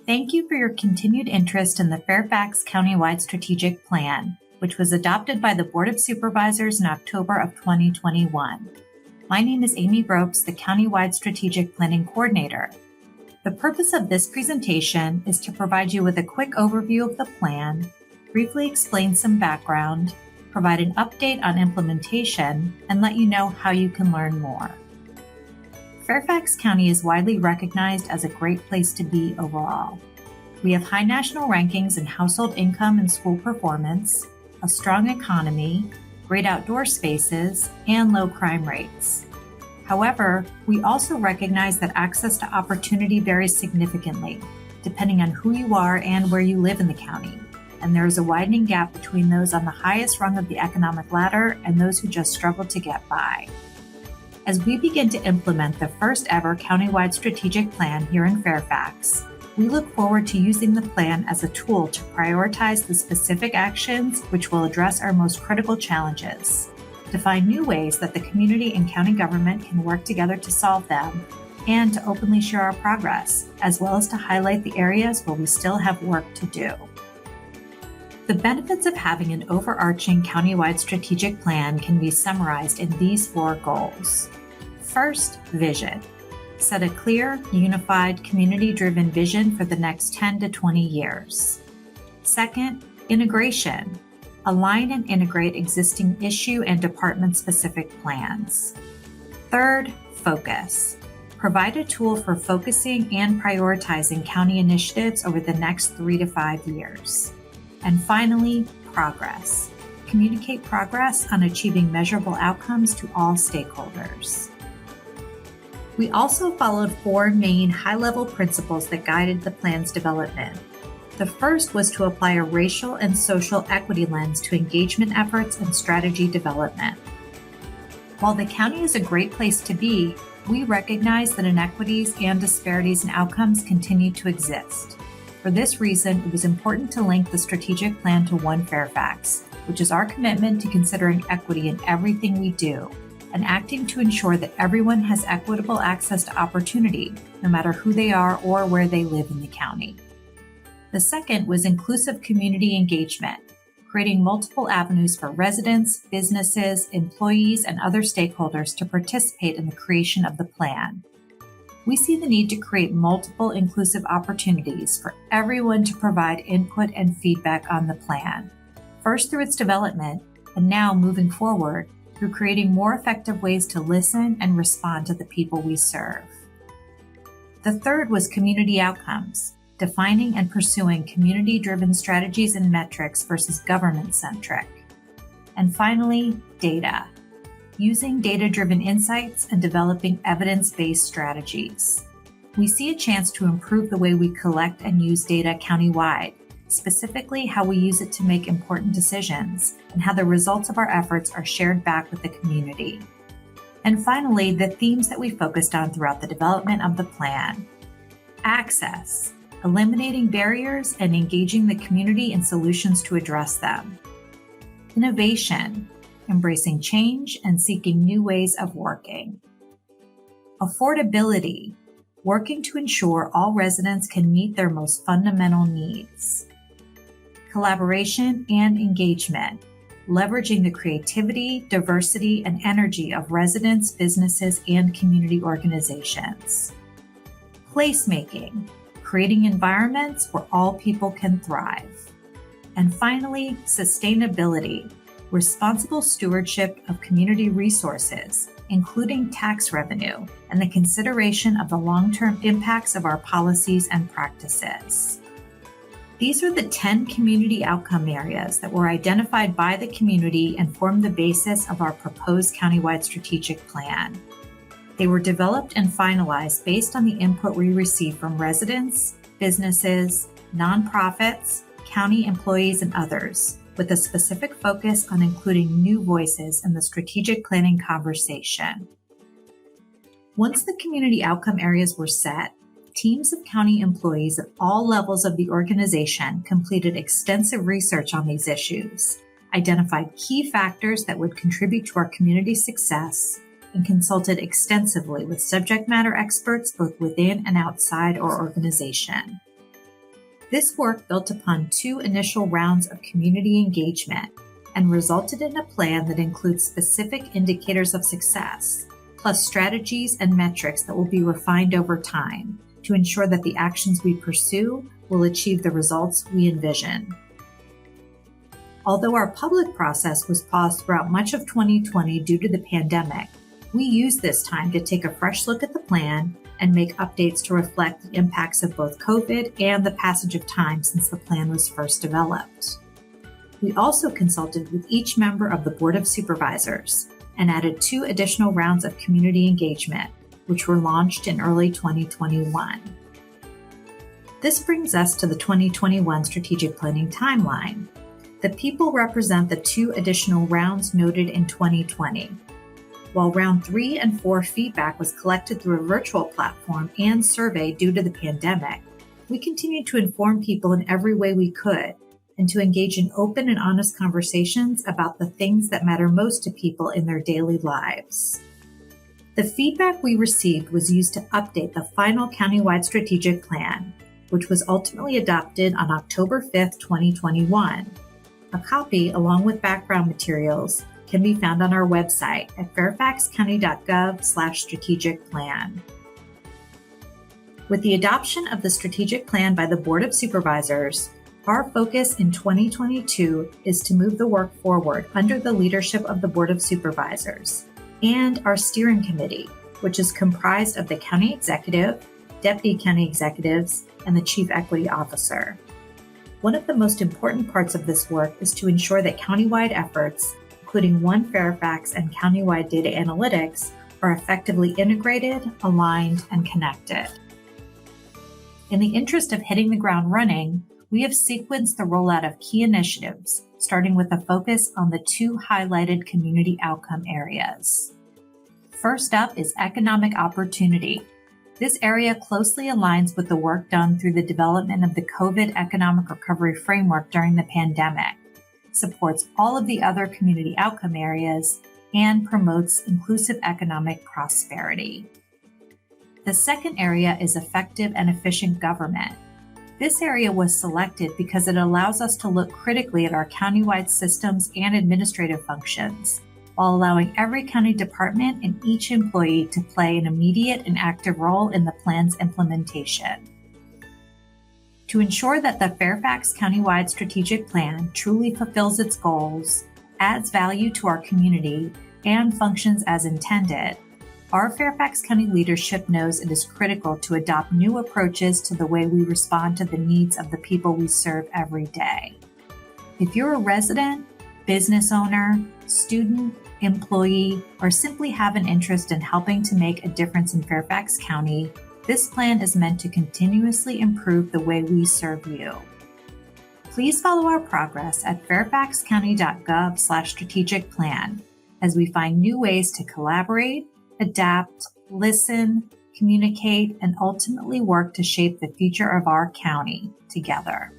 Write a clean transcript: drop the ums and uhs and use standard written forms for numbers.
Thank you for your continued interest in the Fairfax Countywide Strategic Plan, which was adopted by the Board of Supervisors in October of 2021. My name is Amy Ropes, the Countywide Strategic Planning Coordinator. The purpose of this presentation is to provide you with a quick overview of the plan, briefly explain some background, provide an update on implementation, and let you know how you can learn more. Fairfax County is widely recognized as a great place to be overall. We have high national rankings in household income and school performance, a strong economy, great outdoor spaces, and low crime rates. However, we also recognize that access to opportunity varies significantly, depending on who you are and where you live in the county, and there is a widening gap between those on the highest rung of the economic ladder and those who just struggle to get by. As we begin to implement the first ever countywide strategic plan here in Fairfax, we look forward to using the plan as a tool to prioritize the specific actions which will address our most critical challenges, to find new ways that the community and county government can work together to solve them, and to openly share our progress, as well as to highlight the areas where we still have work to do. The benefits of having an overarching countywide strategic plan can be summarized in these 4 goals. First, vision. Set a clear, unified, community-driven vision for the next 10 to 20 years. Second, integration. Align and integrate existing issue and department-specific plans. Third, focus. Provide a tool for focusing and prioritizing county initiatives over the next 3 to 5 years. And finally, progress. Communicate progress on achieving measurable outcomes to all stakeholders. We also followed 4 main high-level principles that guided the plan's development. The first was to apply a racial and social equity lens to engagement efforts and strategy development. While the county is a great place to be, we recognize that inequities and disparities in outcomes continue to exist. For this reason, it was important to link the strategic plan to One Fairfax, which is our commitment to considering equity in everything we do, and acting to ensure that everyone has equitable access to opportunity, no matter who they are or where they live in the county. The second was inclusive community engagement, creating multiple avenues for residents, businesses, employees, and other stakeholders to participate in the creation of the plan. We see the need to create multiple inclusive opportunities for everyone to provide input and feedback on the plan, first through its development, and now moving forward through creating more effective ways to listen and respond to the people we serve. The third was community outcomes, defining and pursuing community-driven strategies and metrics versus government-centric. And finally, data, using data-driven insights and developing evidence-based strategies. We see a chance to improve the way we collect and use data countywide, specifically how we use it to make important decisions and how the results of our efforts are shared back with the community. And finally, the themes that we focused on throughout the development of the plan. Access, eliminating barriers and engaging the community in solutions to address them. Innovation, embracing change and seeking new ways of working. Affordability, working to ensure all residents can meet their most fundamental needs. Collaboration and engagement, leveraging the creativity, diversity, and energy of residents, businesses, and community organizations. Placemaking, creating environments where all people can thrive. And finally, sustainability, responsible stewardship of community resources, including tax revenue, and the consideration of the long-term impacts of our policies and practices. These are the 10 community outcome areas that were identified by the community and form the basis of our proposed countywide strategic plan. They were developed and finalized based on the input we received from residents, businesses, nonprofits, county employees, and others, with a specific focus on including new voices in the strategic planning conversation. Once the community outcome areas were set, teams of county employees at all levels of the organization completed extensive research on these issues, identified key factors that would contribute to our community success, and consulted extensively with subject matter experts both within and outside our organization. This work built upon 2 initial rounds of community engagement and resulted in a plan that includes specific indicators of success, plus strategies and metrics that will be refined over time to ensure that the actions we pursue will achieve the results we envision. Although our public process was paused throughout much of 2020 due to the pandemic, we used this time to take a fresh look at the plan and make updates to reflect the impacts of both COVID and the passage of time since the plan was first developed. We also consulted with each member of the Board of Supervisors and added 2 additional rounds of community engagement, which were launched in early 2021. This brings us to the 2021 strategic planning timeline. The people represent the 2 additional rounds noted in 2020. While round 3 and 4 feedback was collected through a virtual platform and survey due to the pandemic, we continued to inform people in every way we could and to engage in open and honest conversations about the things that matter most to people in their daily lives. The feedback we received was used to update the final countywide strategic plan, which was ultimately adopted on October 5th, 2021. A copy, along with background materials, can be found on our website at fairfaxcounty.gov/strategic plan. With the adoption of the strategic plan by the Board of Supervisors, our focus in 2022 is to move the work forward under the leadership of the Board of Supervisors and our steering committee, which is comprised of the county executive, deputy county executives, and the chief equity officer. One of the most important parts of this work is to ensure that countywide efforts, including One Fairfax and countywide data analytics, are effectively integrated, aligned, and connected. In the interest of hitting the ground running, we have sequenced the rollout of key initiatives, starting with a focus on the 2 highlighted community outcome areas. First up is economic opportunity. This area closely aligns with the work done through the development of the COVID economic recovery framework during the pandemic, supports all of the other community outcome areas, and promotes inclusive economic prosperity. The second area is effective and efficient government. This area was selected because it allows us to look critically at our countywide systems and administrative functions, while allowing every county department and each employee to play an immediate and active role in the plan's implementation. To ensure that the Fairfax Countywide Strategic Plan truly fulfills its goals, adds value to our community, and functions as intended, our Fairfax County leadership knows it is critical to adopt new approaches to the way we respond to the needs of the people we serve every day. If you're a resident, business owner, student, employee, or simply have an interest in helping to make a difference in Fairfax County, this plan is meant to continuously improve the way we serve you. Please follow our progress at fairfaxcounty.gov/strategic plan as we find new ways to collaborate, adapt, listen, communicate, and ultimately work to shape the future of our county together.